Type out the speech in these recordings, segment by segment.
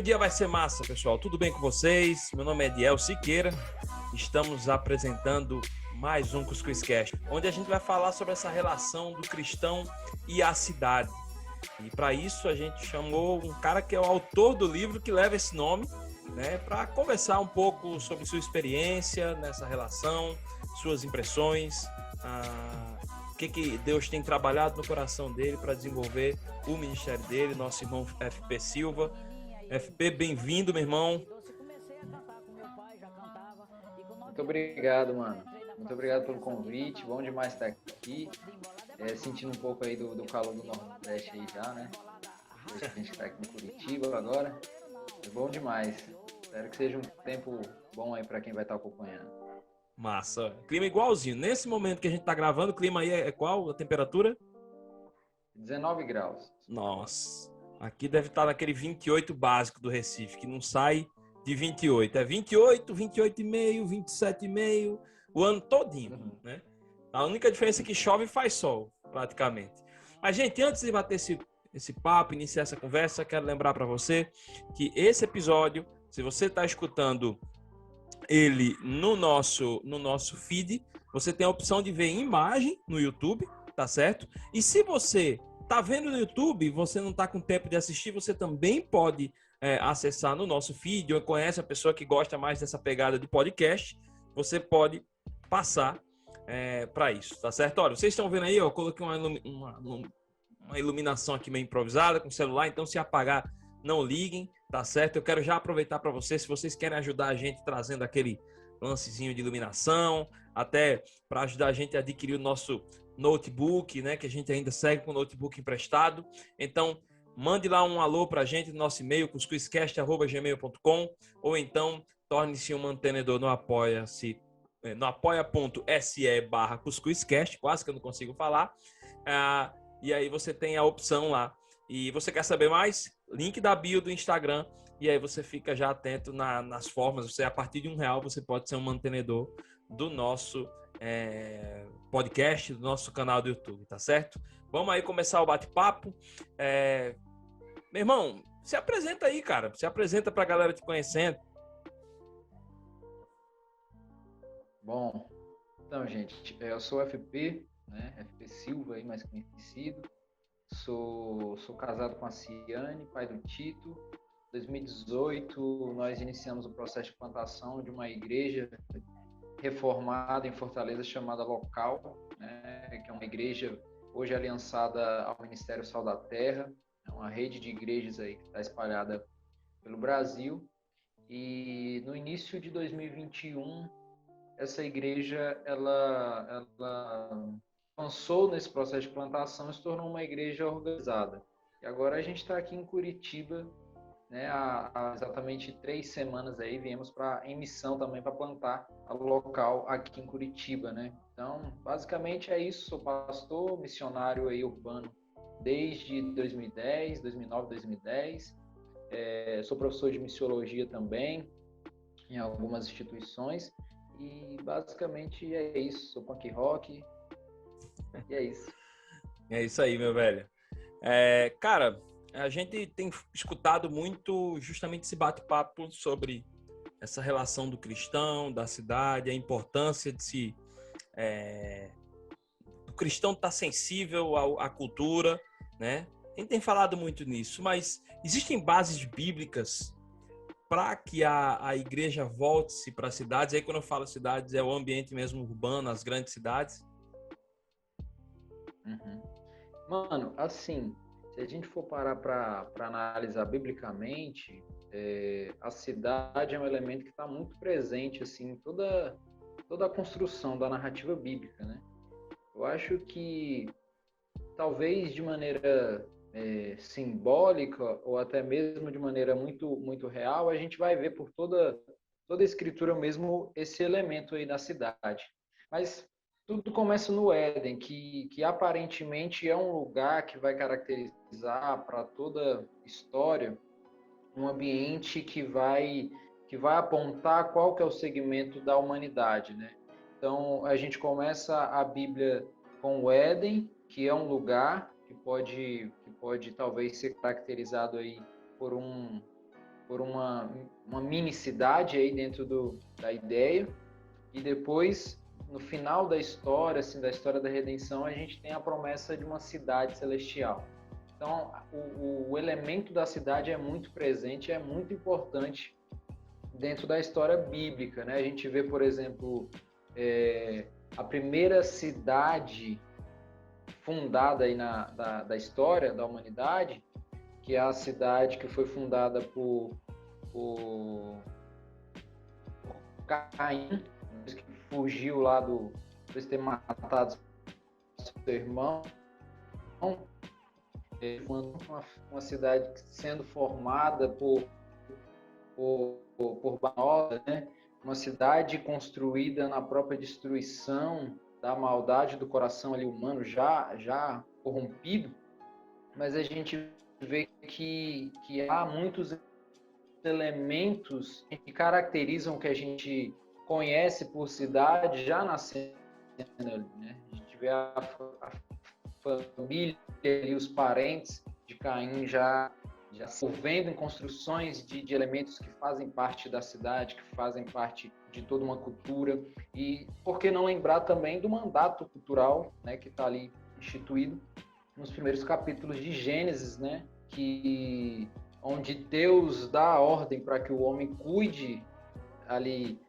dia vai ser massa, pessoal. Tudo bem com vocês? Meu nome é Ediel Siqueira. Estamos apresentando mais um Cuscuzcast, onde a gente vai falar sobre essa relação do cristão e a cidade. E para isso a gente chamou um cara que é o autor do livro que leva esse nome, né, para conversar um pouco sobre sua experiência nessa relação, suas impressões, o que Deus tem trabalhado no coração dele para desenvolver o ministério dele, nosso irmão FP Silva. FP, bem-vindo, meu irmão. Muito obrigado, mano. Muito obrigado pelo convite. Bom demais estar aqui. Sentindo um pouco aí do calor do Nordeste aí já, né? A gente está aqui em Curitiba agora. É bom demais. Espero que seja um tempo bom aí para quem vai estar acompanhando. Massa. Clima igualzinho. Nesse momento que a gente está gravando, o clima aí é qual? A temperatura? 19 graus. Nossa. Aqui deve estar naquele 28 básico do Recife, que não sai de 28. É 28, 28,5, 27,5, o ano todinho, né? A única diferença é que chove e faz sol, praticamente. Mas, gente, antes de bater esse papo, iniciar essa conversa, quero lembrar para você que esse episódio, se você está escutando ele no nosso feed, você tem a opção de ver imagem no YouTube, tá certo? E se você tá vendo no YouTube, você não tá com tempo de assistir, você também pode acessar no nosso feed, ou conhece a pessoa que gosta mais dessa pegada de podcast, você pode passar para isso, tá certo? Olha, vocês estão vendo aí, eu coloquei uma iluminação aqui meio improvisada com o celular, então se apagar, não liguem, tá certo? Eu quero já aproveitar para vocês, se vocês querem ajudar a gente trazendo aquele lancezinho de iluminação, até para ajudar a gente a adquirir o nosso notebook, né? Que a gente ainda segue com o notebook emprestado. Então, mande lá um alô para a gente no nosso e-mail, cuscuzcast@gmail.com, ou então torne-se um mantenedor no Apoia-se, no apoia.se/cuscuzcast, quase que eu não consigo falar. E aí você tem a opção lá. E você quer saber mais? Link da bio do Instagram. E aí você fica já atento nas formas. Você, a partir de R$1, você pode ser um mantenedor do nosso podcast, do nosso canal do YouTube, tá certo? Vamos aí começar o bate-papo. Meu irmão, se apresenta aí, cara. Se apresenta pra galera te conhecendo. Bom, então, gente, eu sou o FP, né? FP Silva, aí, mais conhecido. Sou casado com a Ciane, pai do Tito. Em 2018, nós iniciamos o processo de plantação de uma igreja reformada em Fortaleza chamada Local, né, que é uma igreja hoje aliançada ao Ministério Sal da Terra. É uma rede de igrejas aí que está espalhada pelo Brasil. E no início de 2021, essa igreja ela avançou nesse processo de plantação e se tornou uma igreja organizada. E agora a gente está aqui em Curitiba, né, há exatamente 3 semanas aí, viemos em missão também para plantar a Local aqui em Curitiba, né? Então, basicamente é isso, sou pastor, missionário aí urbano desde 2010, 2009, 2010. Sou professor de missiologia também em algumas instituições e basicamente é isso, sou punk rock e é isso. É isso aí, meu velho. Cara, a gente tem escutado muito justamente esse bate-papo sobre essa relação do cristão, da cidade, a importância de o cristão estar sensível à cultura, né? A gente tem falado muito nisso, mas existem bases bíblicas para que a igreja volte-se para as cidades. Aí quando eu falo cidades, é o ambiente mesmo urbano, as grandes cidades. Mano, assim, se a gente for parar para analisar biblicamente, a cidade é um elemento que está muito presente assim, em toda a construção da narrativa bíblica, né? Eu acho que talvez de maneira simbólica ou até mesmo de maneira muito, muito real, a gente vai ver por toda a escritura mesmo esse elemento aí da cidade. Mas tudo começa no Éden, que aparentemente é um lugar que vai caracterizar para toda história um ambiente que vai apontar qual que é o segmento da humanidade, né? Então a gente começa a Bíblia com o Éden, que é um lugar que pode talvez ser caracterizado aí por por uma mini cidade aí dentro da ideia, e depois, no final da história, assim, da história da redenção, a gente tem a promessa de uma cidade celestial. Então, o elemento da cidade é muito presente, é muito importante dentro da história bíblica, né? A gente vê, por exemplo, a primeira cidade fundada aí da história da humanidade, que é a cidade que foi fundada por Caim, que fugiu lá depois de ter matado seu irmão. Uma cidade sendo formada por Babilônia, né? Uma cidade construída na própria destruição da maldade do coração ali humano já corrompido, mas a gente vê que há muitos elementos que caracterizam o que a gente conhece por cidade já nascendo ali, né? A gente vê a família e os parentes de Caim já se envolvendo em construções de elementos que fazem parte da cidade, que fazem parte de toda uma cultura. E por que não lembrar também do mandato cultural, né, que está ali instituído nos primeiros capítulos de Gênesis, né, onde Deus dá a ordem para que o homem cuide ali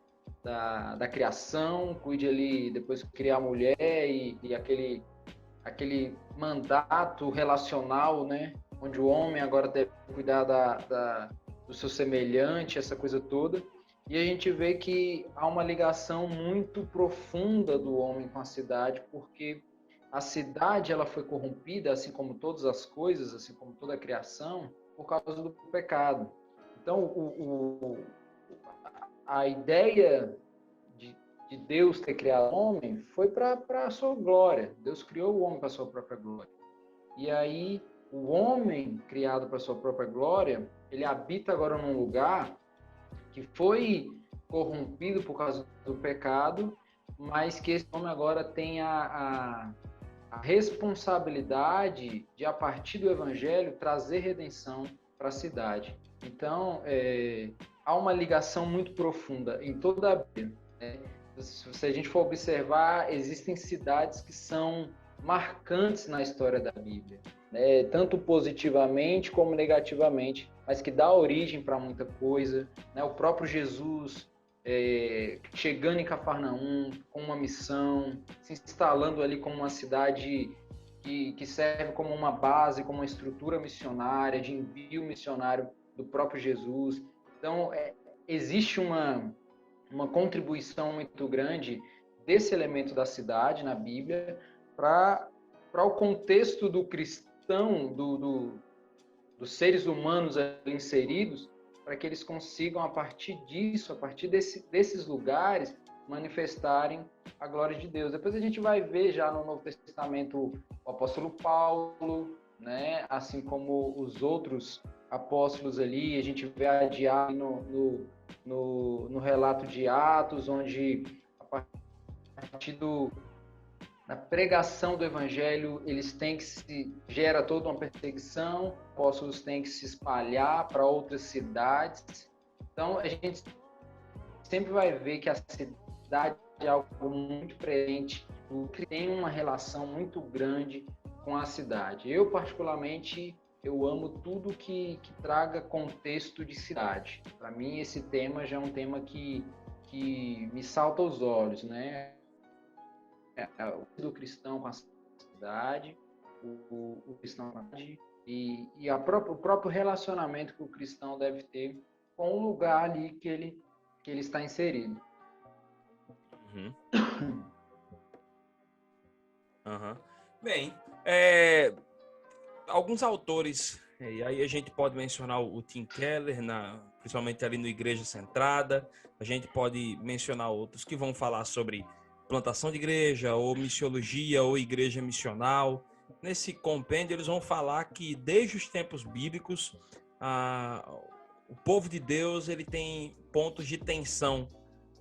da criação, cuide ali, depois criar a mulher e aquele mandato relacional, né, onde o homem agora deve cuidar do seu semelhante, essa coisa toda. E a gente vê que há uma ligação muito profunda do homem com a cidade, porque a cidade ela foi corrompida, assim como todas as coisas, assim como toda a criação, por causa do pecado. Então, a ideia de Deus ter criado o homem foi para a sua glória. Deus criou o homem para a sua própria glória. E aí, o homem criado para a sua própria glória, ele habita agora num lugar que foi corrompido por causa do pecado, mas que esse homem agora tem a responsabilidade de, a partir do evangelho, trazer redenção para a cidade. Então, há uma ligação muito profunda em toda a Bíblia, né? Se a gente for observar, existem cidades que são marcantes na história da Bíblia, né? Tanto positivamente como negativamente, mas que dá origem para muita coisa, né? O próprio Jesus chegando em Cafarnaum com uma missão, se instalando ali como uma cidade que serve como uma base, como uma estrutura missionária, de envio missionário do próprio Jesus. Então, existe uma contribuição muito grande desse elemento da cidade na Bíblia para o contexto do cristão, dos seres humanos ali inseridos, para que eles consigam, a partir disso, a partir desses lugares, manifestarem a glória de Deus. Depois a gente vai ver já no Novo Testamento o apóstolo Paulo, né? Assim como os outros apóstolos ali, a gente vê a Diácono no relato de Atos, onde a partir na pregação do evangelho, eles têm que gera toda uma perseguição, apóstolos têm que se espalhar para outras cidades. Então, a gente sempre vai ver que a cidade é algo muito presente, que tem uma relação muito grande com a cidade. Eu, particularmente, eu amo tudo que traga contexto de cidade. Para mim, esse tema já é um tema que me salta aos olhos, né? Do cristão com a cidade, o cristão com a cidade e o próprio relacionamento que o cristão deve ter com o lugar ali que ele está inserido. Uhum. Uhum. Bem, alguns autores, e aí a gente pode mencionar o Tim Keller, principalmente ali no Igreja Centrada, a gente pode mencionar outros que vão falar sobre plantação de igreja, ou missiologia, ou igreja missional. Nesse compêndio, eles vão falar que desde os tempos bíblicos, o povo de Deus ele tem pontos de tensão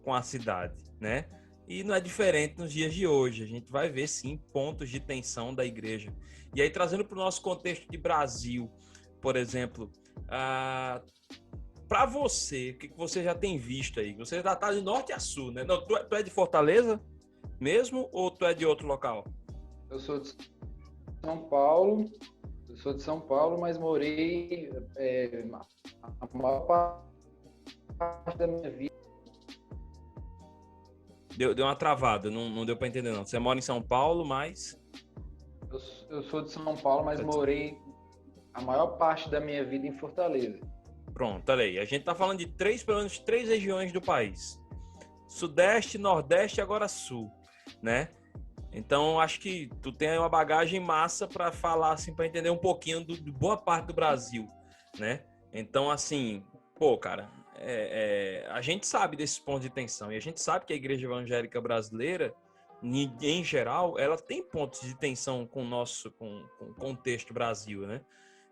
com a cidade, né? E não é diferente nos dias de hoje. A gente vai ver, sim, pontos de tensão da igreja. E aí, trazendo para o nosso contexto de Brasil, por exemplo, para você, o que você já tem visto aí? Você já tá de norte a sul, né? Não, tu é de Fortaleza mesmo ou tu é de outro local? Eu sou de São Paulo, mas morei a maior parte da minha vida. Deu uma travada, não deu para entender não. Você mora em São Paulo, mas... Eu sou de São Paulo, mas morei a maior parte da minha vida em Fortaleza. Pronto, olha aí. A gente tá falando de pelo menos três regiões do país. Sudeste, Nordeste e agora Sul, né? Então, acho que tu tem uma bagagem massa para falar, assim, para entender um pouquinho de boa parte do Brasil, né? Então, assim, pô, cara, a gente sabe desses pontos de tensão e a gente sabe que a Igreja Evangélica Brasileira, em geral, ela tem pontos de tensão com o contexto Brasil, né?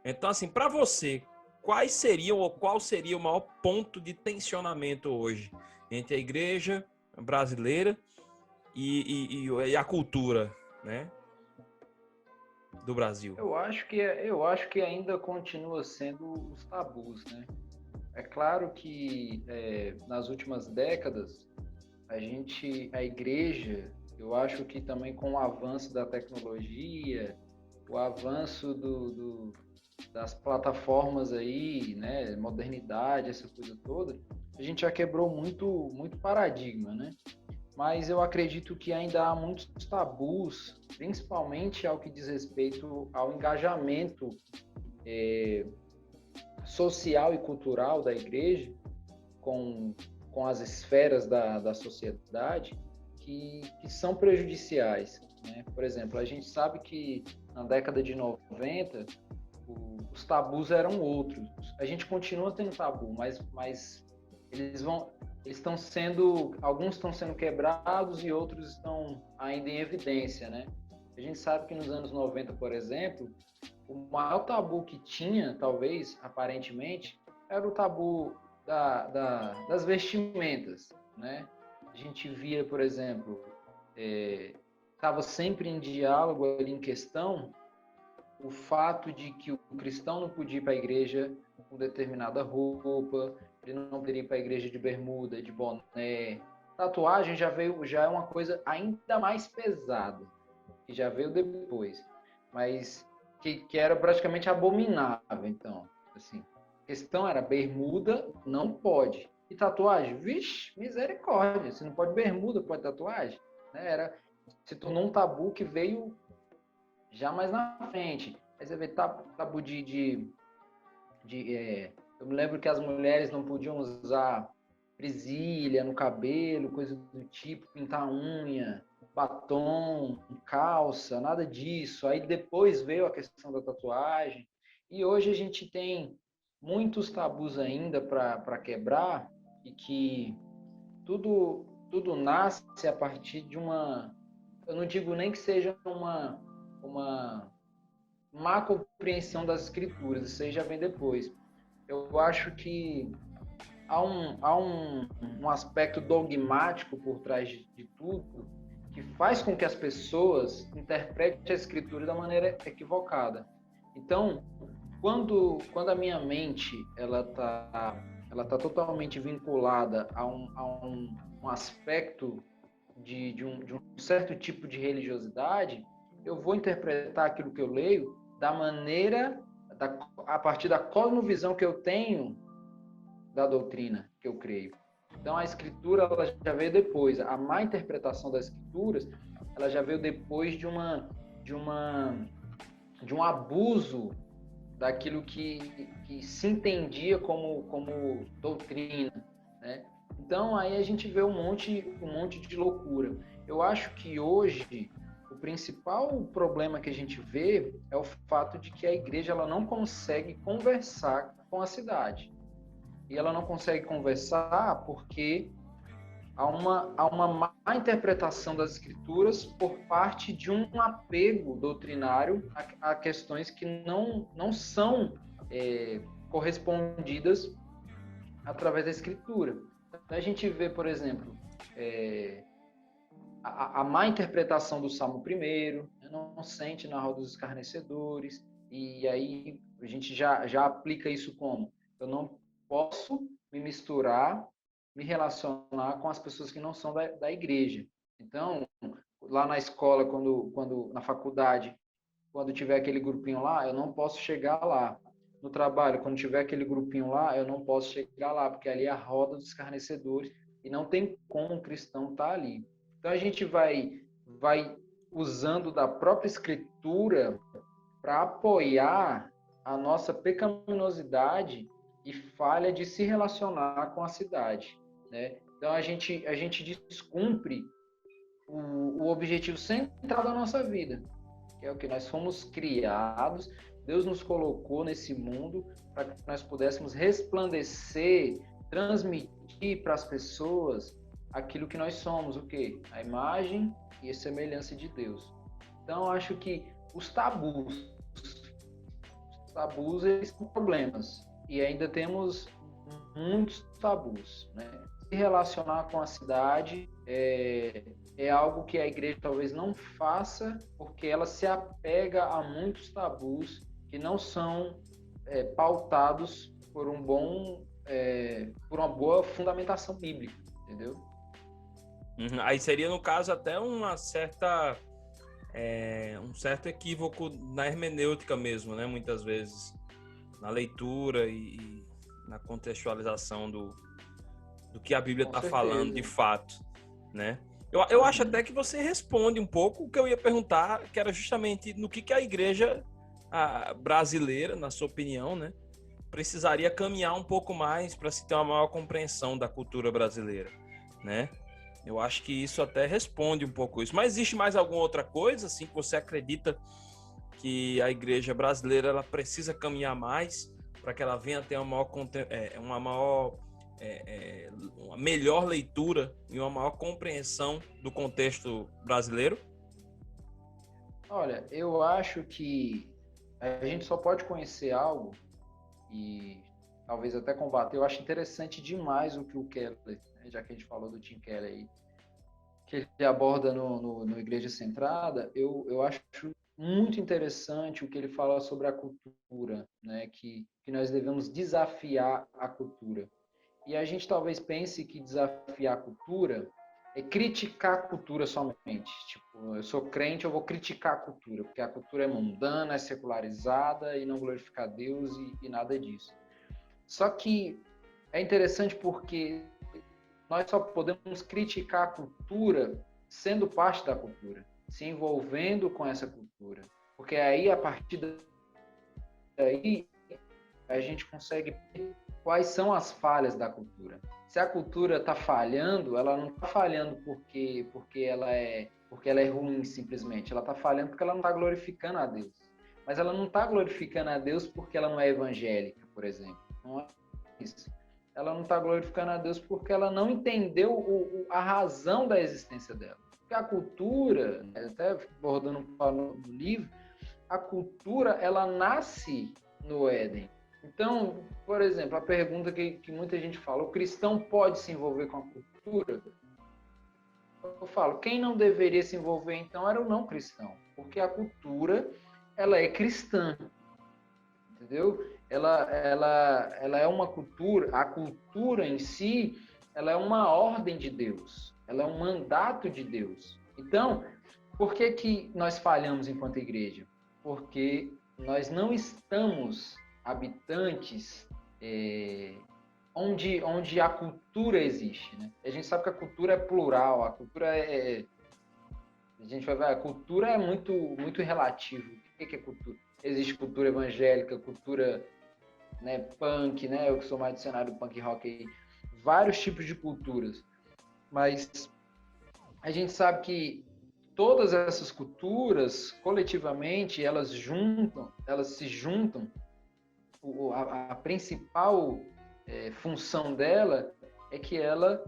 Então, assim, para você, qual seria o maior ponto de tensionamento hoje entre a Igreja brasileira e a cultura, né, do Brasil? Eu acho que ainda continua sendo os tabus, né? É claro que nas últimas décadas a igreja, eu acho que também com o avanço da tecnologia, o avanço das plataformas aí, né, modernidade, essa coisa toda, a gente já quebrou muito paradigma, né? Mas eu acredito que ainda há muitos tabus, principalmente ao que diz respeito ao engajamento social e cultural da igreja com as esferas da sociedade que são prejudiciais, né? Por exemplo, a gente sabe que na década de 90 os tabus eram outros. A gente continua tendo tabu, mas alguns estão sendo quebrados e outros estão ainda em evidência, né? A gente sabe que nos anos 90, por exemplo, o maior tabu que tinha, talvez, aparentemente, era o tabu das vestimentas, né? A gente via, por exemplo, estava sempre em diálogo ali em questão o fato de que o cristão não podia ir para a igreja com determinada roupa, ele não poderia ir para a igreja de bermuda, de boné. Tatuagem já é uma coisa ainda mais pesada, que já veio depois, mas que era praticamente abominável. Então, assim, a questão era bermuda, não pode. E tatuagem? Vixe, misericórdia, se não pode bermuda, pode tatuagem? Né? Se tornou um tabu que veio já mais na frente. Aí você vê tabu eu me lembro que as mulheres não podiam usar presilha no cabelo, coisa do tipo, pintar unha, batom, calça, nada disso. Aí depois veio a questão da tatuagem. E hoje a gente tem muitos tabus ainda para quebrar e que tudo nasce a partir de eu não digo nem que seja uma má compreensão das escrituras, isso aí já vem depois. Eu acho que há um aspecto dogmático por trás de tudo que faz com que as pessoas interpretem a escritura da maneira equivocada. Então, quando a minha mente ela tá totalmente vinculada a um aspecto de um certo tipo de religiosidade, eu vou interpretar aquilo que eu leio da maneira, a partir da cosmovisão que eu tenho da doutrina que eu creio. Então a escritura ela já veio depois, a má interpretação das escrituras ela já veio depois de um abuso daquilo que se entendia como doutrina, né? Então aí a gente vê um monte de loucura. Eu acho que hoje o principal problema que a gente vê é o fato de que a igreja ela não consegue conversar com a cidade. E ela não consegue conversar porque há uma má interpretação das escrituras por parte de um apego doutrinário a questões que não são correspondidas através da escritura. Então, a gente vê, por exemplo, a má interpretação do Salmo 1, não sente na roda dos escarnecedores, e aí a gente já aplica isso como? posso me misturar, me relacionar com as pessoas que não são da igreja. Então, lá na escola, na faculdade, quando tiver aquele grupinho lá, eu não posso chegar lá. No trabalho, quando tiver aquele grupinho lá, eu não posso chegar lá, porque ali é a roda dos escarnecedores e não tem como um cristão estar ali. Então a gente vai usando da própria escritura para apoiar a nossa pecaminosidade e falha de se relacionar com a cidade, né? Então a gente descumpre o objetivo central da nossa vida, que é o que nós fomos criados, Deus nos colocou nesse mundo para que nós pudéssemos resplandecer, transmitir para as pessoas aquilo que nós somos, o quê? A imagem e a semelhança de Deus. Então, acho que os tabus eles são problemas e ainda temos muitos tabus, né? Se relacionar com a cidade é algo que a igreja talvez não faça porque ela se apega a muitos tabus que não são pautados por por uma boa fundamentação bíblica, entendeu? Aí seria, no caso, até uma certa um certo equívoco na hermenêutica mesmo, né? Muitas vezes na leitura e na contextualização do que a Bíblia está falando de fato, né? Eu acho até que você responde um pouco o que eu ia perguntar, que era justamente no que a igreja brasileira, na sua opinião, né, precisaria caminhar um pouco mais para se ter uma maior compreensão da cultura brasileira, né? Eu acho que isso até responde um pouco isso. Mas existe mais alguma outra coisa, assim, que você acredita que a igreja brasileira ela precisa caminhar mais para que ela venha a ter uma melhor leitura e uma maior compreensão do contexto brasileiro? Olha, eu acho que a gente só pode conhecer algo e talvez até combater. Eu acho interessante demais o que o Keller, né, já que a gente falou do Tim Keller aí, que ele aborda no Igreja Centrada, eu acho muito interessante o que ele fala sobre a cultura, né, que nós devemos desafiar a cultura. E a gente talvez pense que desafiar a cultura é criticar a cultura somente. Tipo, eu sou crente, eu vou criticar a cultura, porque a cultura é mundana, é secularizada e não glorifica a Deus e nada disso. Só que é interessante porque nós só podemos criticar a cultura sendo parte da cultura, se envolvendo com essa cultura. Porque aí, a partir daí, a gente consegue ver quais são as falhas da cultura. Se a cultura está falhando, ela não está falhando porque ela é ruim simplesmente. Ela está falhando porque ela não está glorificando a Deus. Mas ela não está glorificando a Deus porque ela não é evangélica, por exemplo. Não é isso. Ela não está glorificando a Deus porque ela não entendeu a razão da existência dela. Porque a cultura, até abordando no livro, a cultura ela nasce no Éden. Então, por exemplo, a pergunta que muita gente fala, o cristão pode se envolver com a cultura? Eu falo, quem não deveria se envolver então era o não cristão, porque a cultura ela é cristã, entendeu? Ela é uma cultura, a cultura em si, ela é uma ordem de Deus, ela é um mandato de Deus. Então, por que nós falhamos enquanto igreja? Porque nós não estamos habitantes onde a cultura existe, né? A gente sabe que a cultura é plural, a cultura a gente vai ver, a cultura é muito relativo. O que é cultura? Existe cultura evangélica, cultura, né, punk, né? Eu que sou mais dicionário do punk rock aí, vários tipos de culturas. Mas a gente sabe que todas essas culturas, coletivamente, elas se juntam. A principal função dela é que ela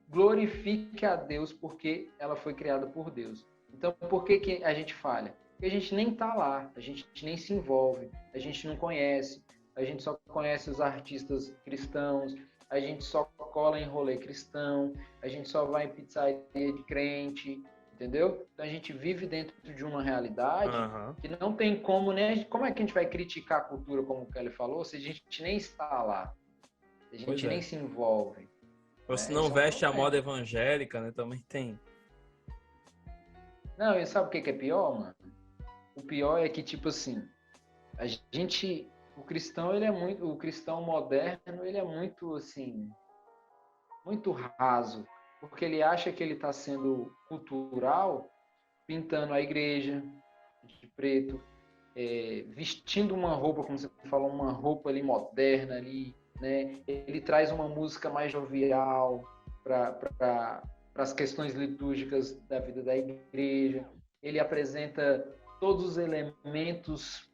glorifique a Deus porque ela foi criada por Deus. Então, por que a gente falha? Porque a gente nem está lá, a gente nem se envolve, a gente não conhece, a gente só conhece os artistas cristãos, a gente só cola em rolê cristão, a gente só vai em pizzaria de crente, entendeu? Então a gente vive dentro de uma realidade Aham. que não tem como, né? Como é que a gente vai criticar a cultura, como o Kelly falou, se a gente nem está lá, se a Pois gente nem é. se envolve, Ou se né? não Esse é um veste a moda problema. evangélica, né? Também tem. Não, e sabe o que é pior, mano? O pior é que, tipo assim, a gente, o cristão, o cristão moderno, ele é muito, assim, muito raso, porque ele acha que ele está sendo cultural pintando a igreja de preto, vestindo uma roupa, como você falou, uma roupa ali moderna ali, né? Ele traz uma música mais jovial para as questões litúrgicas da vida da igreja. Ele apresenta todos os elementos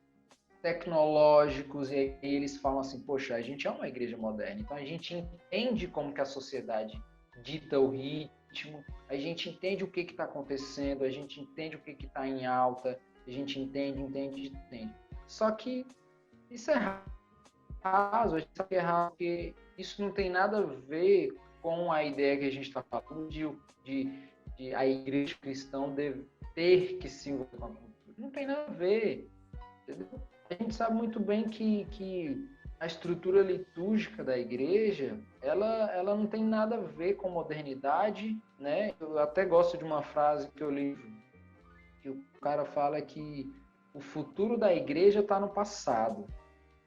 tecnológicos e aí eles falam assim, poxa, a gente é uma igreja moderna, então a gente entende como que a sociedade dita o ritmo, a gente entende o que está acontecendo, a gente entende o que está em alta, a gente entende. Só que isso é raso, a gente sabe que é raso, porque isso não tem nada a ver com a ideia que a gente está falando de a igreja cristã ter que se envolver com a cultura. Não tem nada a ver, entendeu? A gente sabe muito bem que a estrutura litúrgica da igreja, ela não tem nada a ver com modernidade, né? Eu até gosto de uma frase que eu li, que o cara fala que o futuro da igreja está no passado,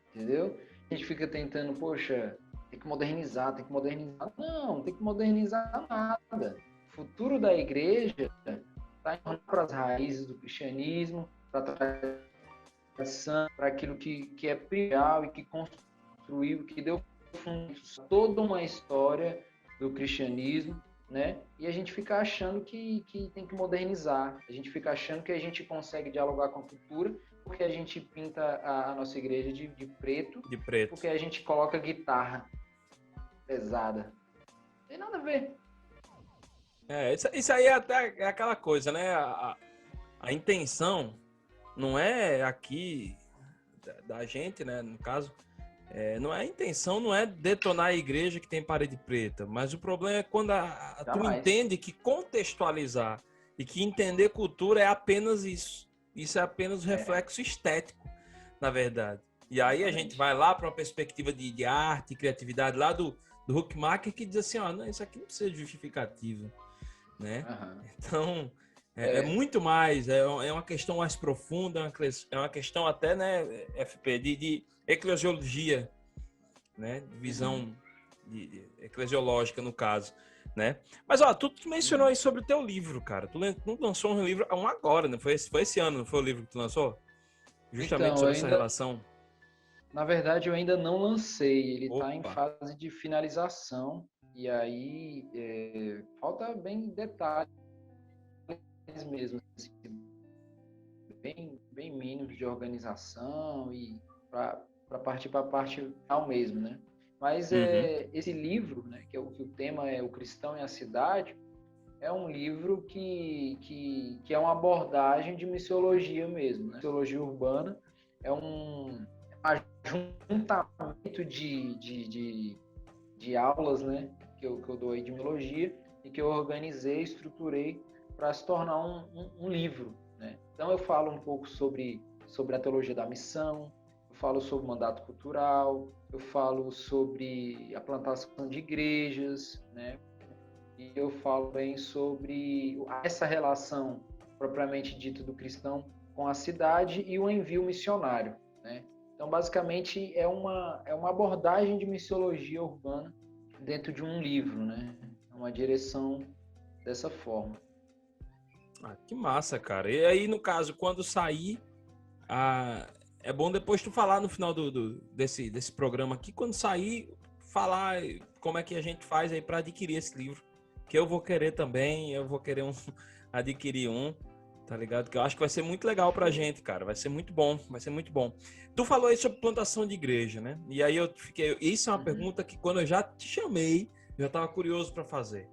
entendeu? A gente fica tentando, poxa, tem que modernizar, tem que modernizar. Não tem que modernizar nada. O futuro da igreja está para as raízes do cristianismo, para para aquilo que é primordial e que construiu, que deu toda uma história do cristianismo, né? E a gente fica achando que tem que modernizar, a gente fica achando que a gente consegue dialogar com a cultura porque a gente pinta a nossa igreja de preto, De preto. porque a gente coloca guitarra pesada. Não tem nada a ver. Isso aí é até é aquela coisa, né? A intenção não é aqui da gente, né? No caso, não é a intenção, não é detonar a igreja que tem parede preta, mas o problema é quando tu entende que contextualizar e que entender cultura é apenas isso. Isso é apenas um reflexo estético, na verdade. E aí a gente vai lá para uma perspectiva de arte, criatividade lá do Huckmacher que diz assim, ó, não, isso aqui não precisa de justificativa, né? Então é muito mais, é uma questão mais profunda, é uma questão até, né, FP, de eclesiologia, né, visão eclesiológica no caso, né? Mas ó, tu mencionou aí sobre o teu livro, cara. Tu lançou um livro agora, né? Foi esse ano, não foi o livro que tu lançou? Justamente então, sobre essa relação. Na verdade, eu ainda não lancei. Ele está em fase de finalização e aí falta bem detalhes mesmo, assim, bem mínimos de organização e para partir para a parte final mesmo, né? Mas esse livro, né, que o tema é O Cristão e a Cidade, é um livro que é uma abordagem de missiologia mesmo, né? Missiologia urbana é um ajuntamento de aulas, né, que eu dou aí de missiologia e que eu organizei, estruturei para se tornar um livro, né? Então eu falo um pouco sobre a teologia da missão, eu falo sobre o mandato cultural, eu falo sobre a plantação de igrejas, né? E eu falo bem sobre essa relação propriamente dita do cristão com a cidade e o envio missionário, né? Então, basicamente, é uma abordagem de missiologia urbana dentro de um livro, né? É uma direção dessa forma. Ah, que massa, cara. E aí, no caso, quando sair, é bom depois tu falar no final desse programa aqui, quando sair, falar como é que a gente faz aí para adquirir esse livro. Que eu vou querer também, eu vou querer adquirir um, tá ligado? Que eu acho que vai ser muito legal pra gente, cara. Vai ser muito bom, vai ser muito bom. Tu falou aí sobre plantação de igreja, né? E aí eu fiquei... Isso é uma pergunta que quando eu já te chamei, eu já tava curioso para fazer,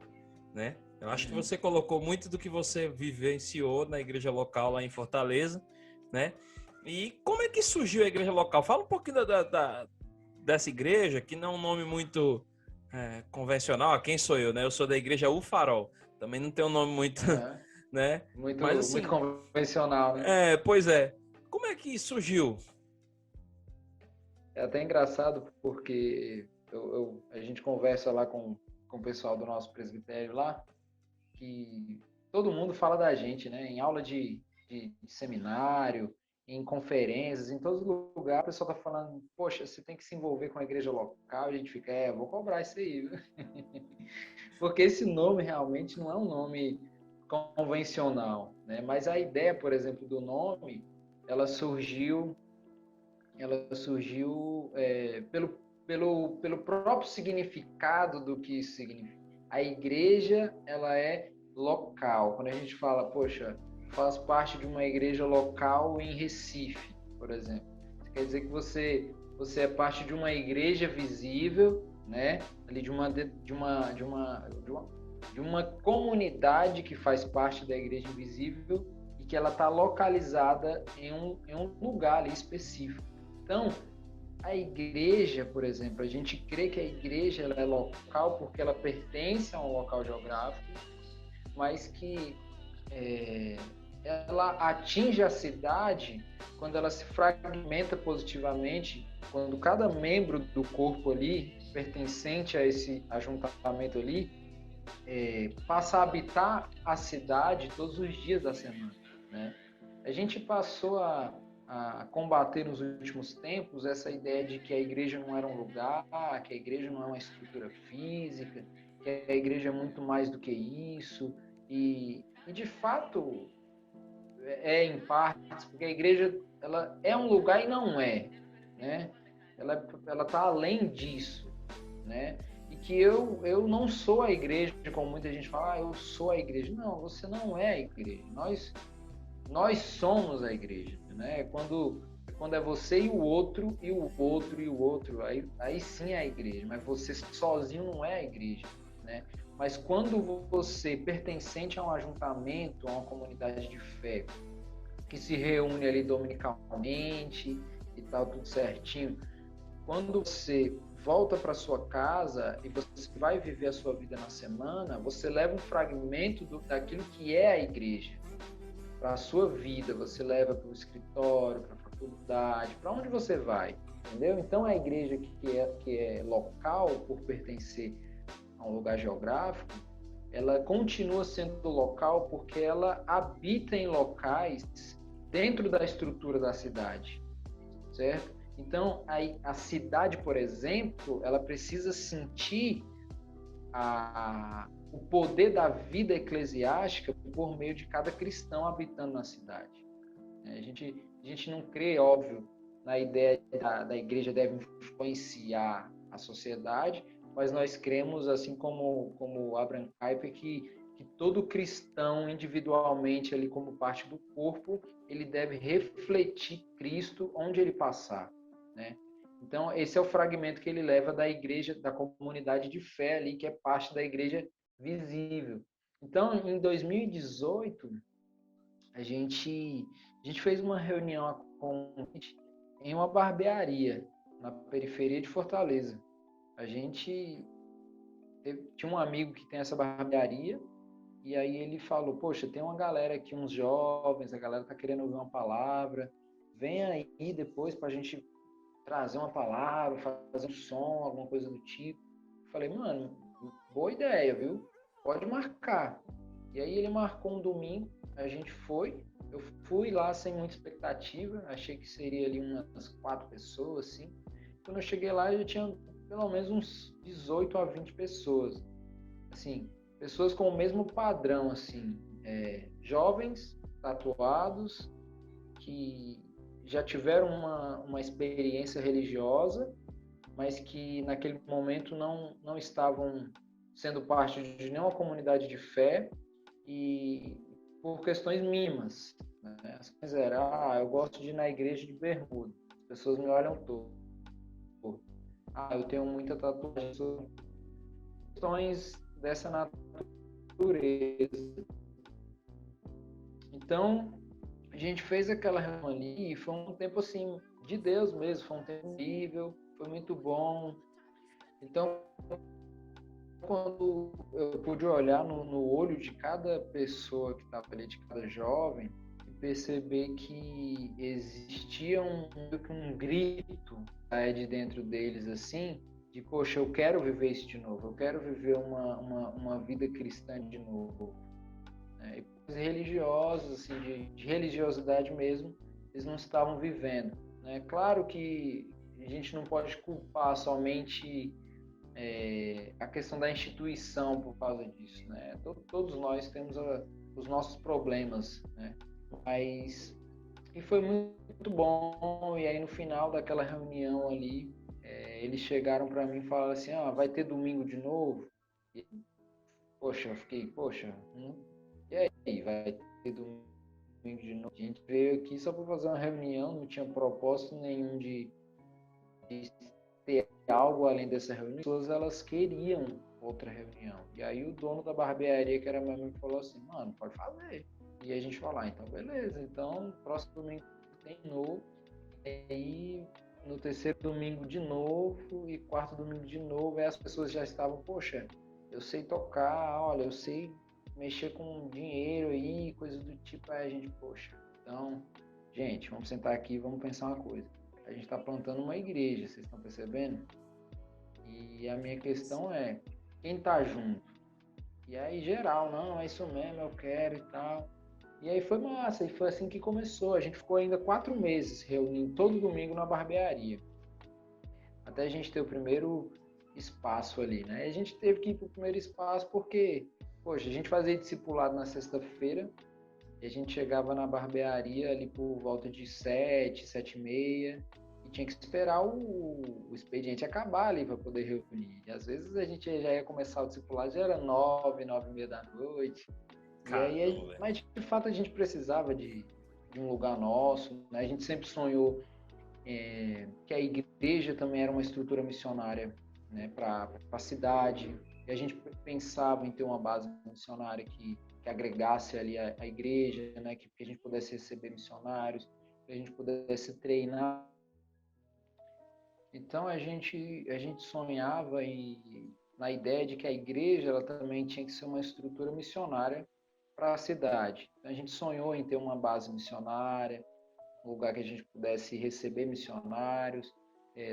né? Eu acho que você colocou muito do que você vivenciou na igreja local lá em Fortaleza, né? E como é que surgiu a igreja local? Fala um pouquinho dessa igreja, que não é um nome muito convencional. Quem sou eu, né? Eu sou da igreja O Farol. Também não tem um nome muito, né? Muito, Mas assim, muito convencional, né? pois é. Como é que surgiu? É até engraçado porque a gente conversa lá com o pessoal do nosso presbitério lá, que todo mundo fala da gente, né? Em aula de seminário, em conferências, em todo lugar, o pessoal tá falando, poxa, você tem que se envolver com a igreja local, a gente fica, vou cobrar isso aí, viu? Porque esse nome realmente não é um nome convencional, né? Mas a ideia, por exemplo, do nome, ela surgiu, pelo próprio significado do que isso significa. A igreja, ela é local. Quando a gente fala, poxa, faz parte de uma igreja local em Recife, por exemplo. Isso quer dizer que você é parte de uma igreja visível, né? Ali de uma comunidade que faz parte da igreja invisível e que ela está localizada em um lugar ali específico. Então, a igreja, por exemplo, a gente crê que a igreja ela é local porque ela pertence a um local geográfico, mas que ela atinge a cidade quando ela se fragmenta positivamente, quando cada membro do corpo ali, pertencente a esse ajuntamento ali, passa a habitar a cidade todos os dias da semana, né? A gente passou a combater nos últimos tempos essa ideia de que a igreja não era um lugar, que a igreja não é uma estrutura física, que a igreja é muito mais do que isso, e de fato em partes, porque a igreja ela é um lugar e não é, né? Ela está além disso, né? E que eu não sou a igreja, como muita gente fala, eu sou a igreja. Não, você não é a igreja. Nós somos a igreja, né? Quando é você e o outro, e o outro, e o outro, aí sim é a igreja. Mas você sozinho não é a igreja, né? Mas quando você, pertencente a um ajuntamento, a uma comunidade de fé, que se reúne ali dominicalmente e tal, tudo certinho, quando você volta para sua casa e você vai viver a sua vida na semana, você leva um fragmento daquilo que é a igreja para a sua vida, você leva para o escritório, para a faculdade, para onde você vai, entendeu? Então a igreja que é local, por pertencer a um lugar geográfico, ela continua sendo local porque ela habita em locais dentro da estrutura da cidade, certo? Então, a cidade, por exemplo, ela precisa sentir o poder da vida eclesiástica por meio de cada cristão habitando na cidade. A gente não crê, óbvio, na ideia da igreja deve influenciar a sociedade, mas nós cremos, assim como Abraham Kuyper, que todo cristão individualmente, ali como parte do corpo, ele deve refletir Cristo onde ele passar, né? Então, esse é o fragmento que ele leva da igreja, da comunidade de fé ali, que é parte da igreja visível. Então, em 2018, a gente fez uma reunião em uma barbearia na periferia de Fortaleza. A gente tinha um amigo que tem essa barbearia e aí ele falou, poxa, tem uma galera aqui, uns jovens, a galera tá querendo ouvir uma palavra, vem aí depois para a gente trazer uma palavra, fazer um som, alguma coisa do tipo. Falei, mano, boa ideia, viu? Pode marcar. E aí ele marcou um domingo, a gente foi. Eu fui lá sem muita expectativa, achei que seria ali umas 4 pessoas, assim. Quando eu cheguei lá, eu já tinha pelo menos uns 18 a 20 pessoas. Assim, pessoas com o mesmo padrão, assim, jovens, tatuados, que já tiveram uma experiência religiosa, mas que naquele momento não estavam sendo parte de nenhuma comunidade de fé e por questões mínimas. Né? As coisas eram, eu gosto de ir na igreja de bermuda, as pessoas me olham todo. Eu tenho muita tatuagem, questões dessa natureza. Então, a gente fez aquela reunião ali e foi um tempo assim de Deus mesmo, foi um tempo incrível, foi muito bom. Então, quando eu pude olhar no olho de cada pessoa que estava ali, de cada jovem, e perceber que existia um grito de dentro deles, assim, de, poxa, eu quero viver isso de novo, eu quero viver uma vida cristã de novo. Né? E religiosos, assim, de religiosidade mesmo, eles não estavam vivendo. Né? Claro que a gente não pode culpar somente a questão da instituição por causa disso, né? Todos nós temos os nossos problemas, né? Mas e foi muito bom. E aí no final daquela reunião ali, eles chegaram para mim e falaram assim: vai ter domingo de novo? E, poxa, eu fiquei, poxa, e aí, vai ter domingo de novo? A gente veio aqui só para fazer uma reunião, não tinha propósito nenhum de ter algo além dessa reunião. As pessoas, elas queriam outra reunião. E aí o dono da barbearia, que era meu amigo, falou assim: mano, pode fazer. E a gente falou: então beleza, então próximo domingo tem novo. E aí no terceiro domingo de novo e quarto domingo de novo, aí as pessoas já estavam: poxa, eu sei tocar, olha, eu sei mexer com dinheiro aí, coisas do tipo. Aí a gente, poxa, então, gente, vamos sentar aqui e vamos pensar uma coisa. A gente está plantando uma igreja, vocês estão percebendo? E a minha questão é, quem está junto? E aí, geral, não, é isso mesmo, eu quero e tal. E aí foi massa, e foi assim que começou. A gente ficou ainda 4 meses reunindo todo domingo na barbearia. Até a gente ter o primeiro espaço ali, né? E a gente teve que ir para o primeiro espaço porque, poxa, a gente fazia discipulado na sexta-feira, e a gente chegava na barbearia ali por volta de 7, 7h30, e tinha que esperar o expediente acabar ali para poder reunir. E às vezes a gente já ia começar o discipulado, já era 9, 9h30 da noite. E aí, mas de fato a gente precisava de um lugar nosso, né? A gente sempre sonhou que a igreja também era uma estrutura missionária, né, para a cidade. E a gente pensava em ter uma base missionária que agregasse ali a igreja, né, que a gente pudesse receber missionários, que a gente pudesse treinar. Então a gente sonhava na ideia de que a igreja ela também tinha que ser uma estrutura missionária para a cidade. Então, a gente sonhou em ter uma base missionária, um lugar que a gente pudesse receber missionários,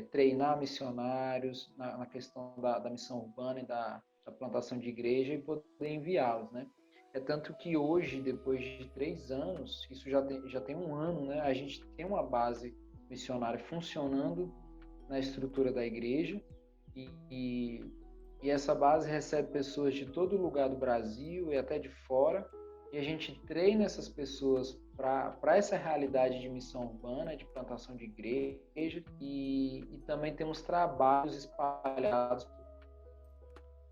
treinar missionários na questão da missão urbana e da plantação de igreja e poder enviá-los, né? É tanto que hoje, depois de 3 anos, isso já tem 1 ano, né? A gente tem uma base missionária funcionando na estrutura da igreja e essa base recebe pessoas de todo lugar do Brasil e até de fora, e a gente treina essas pessoas para essa realidade de missão urbana, de plantação de igreja, e também temos trabalhos espalhados por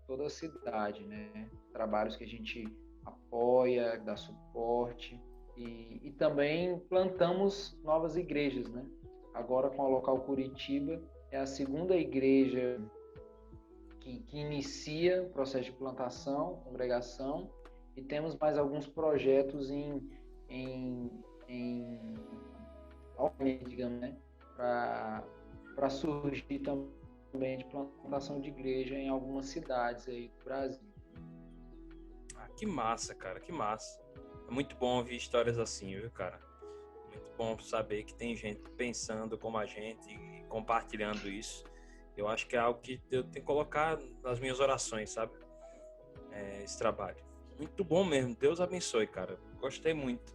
toda a cidade, né? Trabalhos que a gente apoia, dá suporte, e também plantamos novas igrejas, né? Agora com a Local Curitiba, é a segunda igreja que inicia o processo de plantação, congregação, e temos mais alguns projetos digamos, né, para surgir também de plantação de igreja em algumas cidades aí do Brasil. Que massa, cara, que massa. É muito bom ouvir histórias assim, viu, cara? Muito bom saber que tem gente pensando como a gente e compartilhando isso. Eu acho que é algo que eu tenho que colocar nas minhas orações, sabe? Esse trabalho. Muito bom mesmo. Deus abençoe, cara. Gostei muito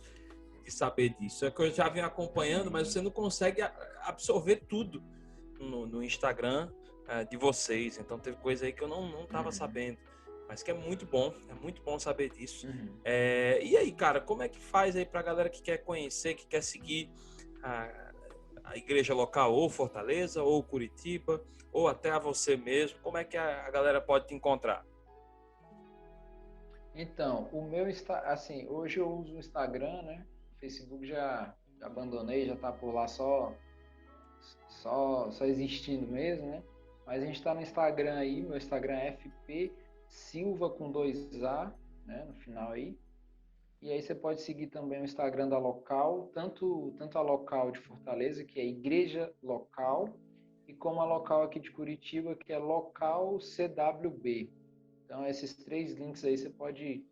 de saber disso. É que eu já venho acompanhando, mas você não consegue absorver tudo no Instagram de vocês. Então teve coisa aí que eu não estava sabendo. Mas que é muito bom saber disso. E aí, cara, como é que faz aí pra galera que quer conhecer, que quer seguir a igreja local, ou Fortaleza, ou Curitiba, ou até a você mesmo? Como é que a galera pode te encontrar? Então, o meu assim, hoje eu uso o Instagram, né? O Facebook já abandonei, já tá por lá só existindo mesmo, né? Mas a gente está no Instagram aí, meu Instagram é FP Silva com 2A, né, no final aí. E aí você pode seguir também o Instagram da Local, tanto a Local de Fortaleza, que é Igreja Local, e como a Local aqui de Curitiba, que é Local CWB. Então, esses 3 links aí você pode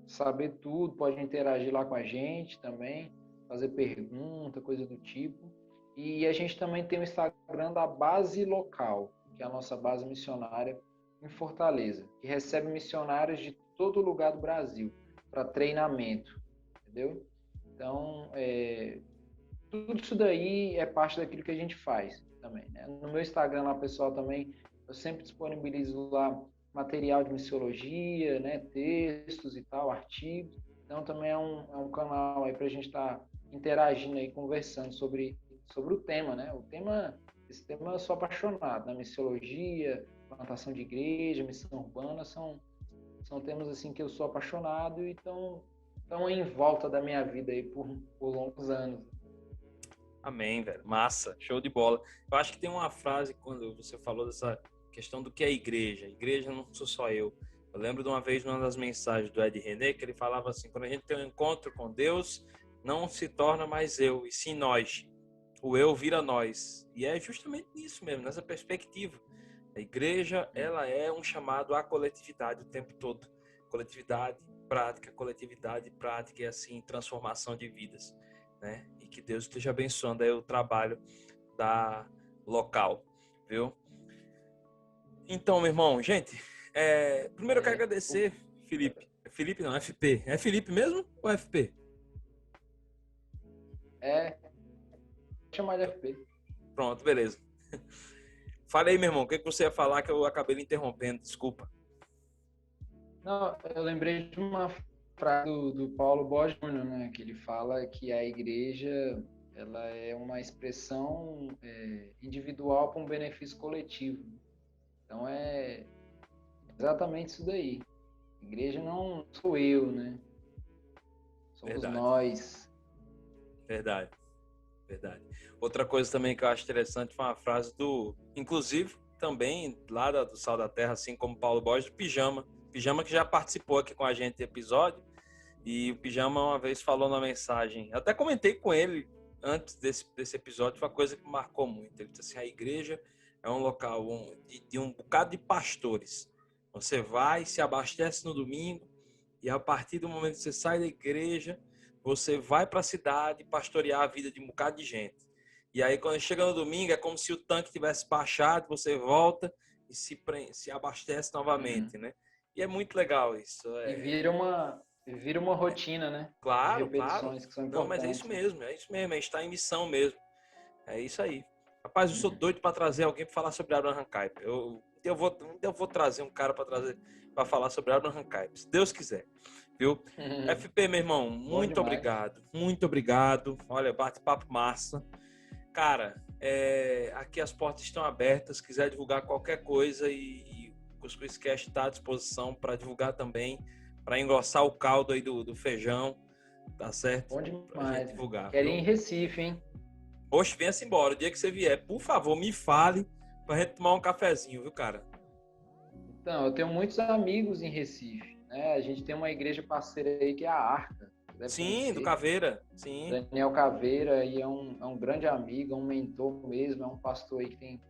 saber tudo, pode interagir lá com a gente também, fazer pergunta, coisa do tipo. E a gente também tem o Instagram da Base Local, que é a nossa base missionária em Fortaleza, que recebe missionários de todo lugar do Brasil para treinamento, entendeu? Então, tudo isso daí é parte daquilo que a gente faz também, né? No meu Instagram lá, pessoal, também, eu sempre disponibilizo lá material de missiologia, né? Textos e tal, artigos. Então, também é um canal aí para a gente estar interagindo aí, conversando sobre o tema, né? Esse tema eu sou apaixonado, né? Missiologia, plantação de igreja, missão urbana, são temas assim que eu sou apaixonado e estão em volta da minha vida aí por longos anos. Amém, velho. Massa, show de bola. Eu acho que tem uma frase quando você falou dessa questão do que é igreja. Igreja não sou só eu. Eu lembro de uma vez, numa das mensagens do Ed René, que ele falava assim, quando a gente tem um encontro com Deus, não se torna mais eu, e sim nós. O eu vira nós. E é justamente nisso mesmo, nessa perspectiva. A igreja, ela é um chamado à coletividade o tempo todo. Coletividade prática e assim, transformação de vidas, né? E que Deus esteja abençoando aí o trabalho da local, viu? Então, meu irmão, gente, primeiro eu quero agradecer, Felipe. Felipe não, FP. É Felipe mesmo ou FP? Chamar de FP. Pronto, beleza. Fala aí, meu irmão, o que você ia falar que eu acabei lhe interrompendo, desculpa. Não, eu lembrei de uma frase do Paulo Borges Júnior, né, que ele fala que a igreja ela é uma expressão individual para um benefício coletivo. Então é exatamente isso daí. A igreja não sou eu, né? Somos Verdade. nós. Verdade. Outra coisa também que eu acho interessante foi uma frase inclusive, também lá do Sal da Terra, assim como Paulo Borges, do Pijama. Pijama que já participou aqui com a gente do episódio. E o Pijama uma vez falou na mensagem, até comentei com ele antes desse episódio, foi uma coisa que me marcou muito. Ele disse assim, a igreja é um local de um bocado de pastores. Você vai, se abastece no domingo, e a partir do momento que você sai da igreja, você vai para a cidade pastorear a vida de um bocado de gente. E aí, quando chega no domingo, é como se o tanque tivesse baixado, você volta e se abastece novamente, né? E é muito legal isso. E vira uma rotina, né? De Claro. repetições que são Não, mas é importantes. isso mesmo, a gente está em missão mesmo. É isso aí. Rapaz, eu sou doido para trazer alguém para falar sobre Abraham Kuyper. Eu vou trazer um cara para falar sobre Abraham Kuyper, se Deus quiser. Viu? FP, meu irmão, muito obrigado. Muito obrigado. Olha, bate-papo massa. Cara, aqui as portas estão abertas. Se quiser divulgar qualquer coisa e o Cuscuz Cast está à disposição para divulgar também, para engrossar o caldo aí do feijão, tá certo? Bom demais. Pra gente divulgar. Quero ir em Recife, hein? Oxe, venha-se embora. O dia que você vier, por favor, me fale pra gente tomar um cafezinho, viu, cara? Então, eu tenho muitos amigos em Recife, né? A gente tem uma igreja parceira aí que é a Arca. Sim, do Caveira. Sim. Daniel Caveira aí é um grande amigo, é um mentor mesmo, é um pastor aí que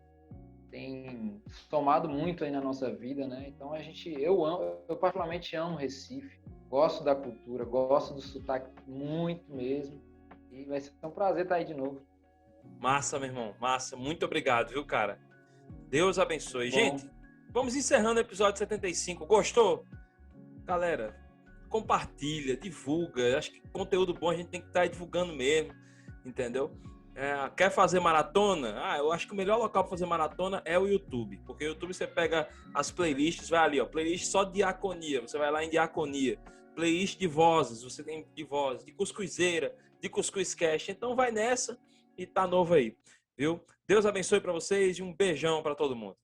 tem somado muito aí na nossa vida, né? Então eu particularmente amo Recife, gosto da cultura, gosto do sotaque muito mesmo. E vai ser um prazer estar aí de novo. Massa, meu irmão, massa. Muito obrigado, viu, cara? Deus abençoe. Bom. Gente, vamos encerrando o episódio 75. Gostou? Galera, compartilha, divulga. Acho que conteúdo bom a gente tem que estar divulgando mesmo, entendeu? Quer fazer maratona? Eu acho que o melhor local para fazer maratona é o YouTube, porque o YouTube você pega as playlists, vai ali, ó, playlist só de diaconia, você vai lá em diaconia, playlist de vozes, você tem de vozes, de cuscuzeira, de Cuscuz Cast, então vai nessa e tá novo aí, viu? Deus abençoe para vocês e um beijão para todo mundo.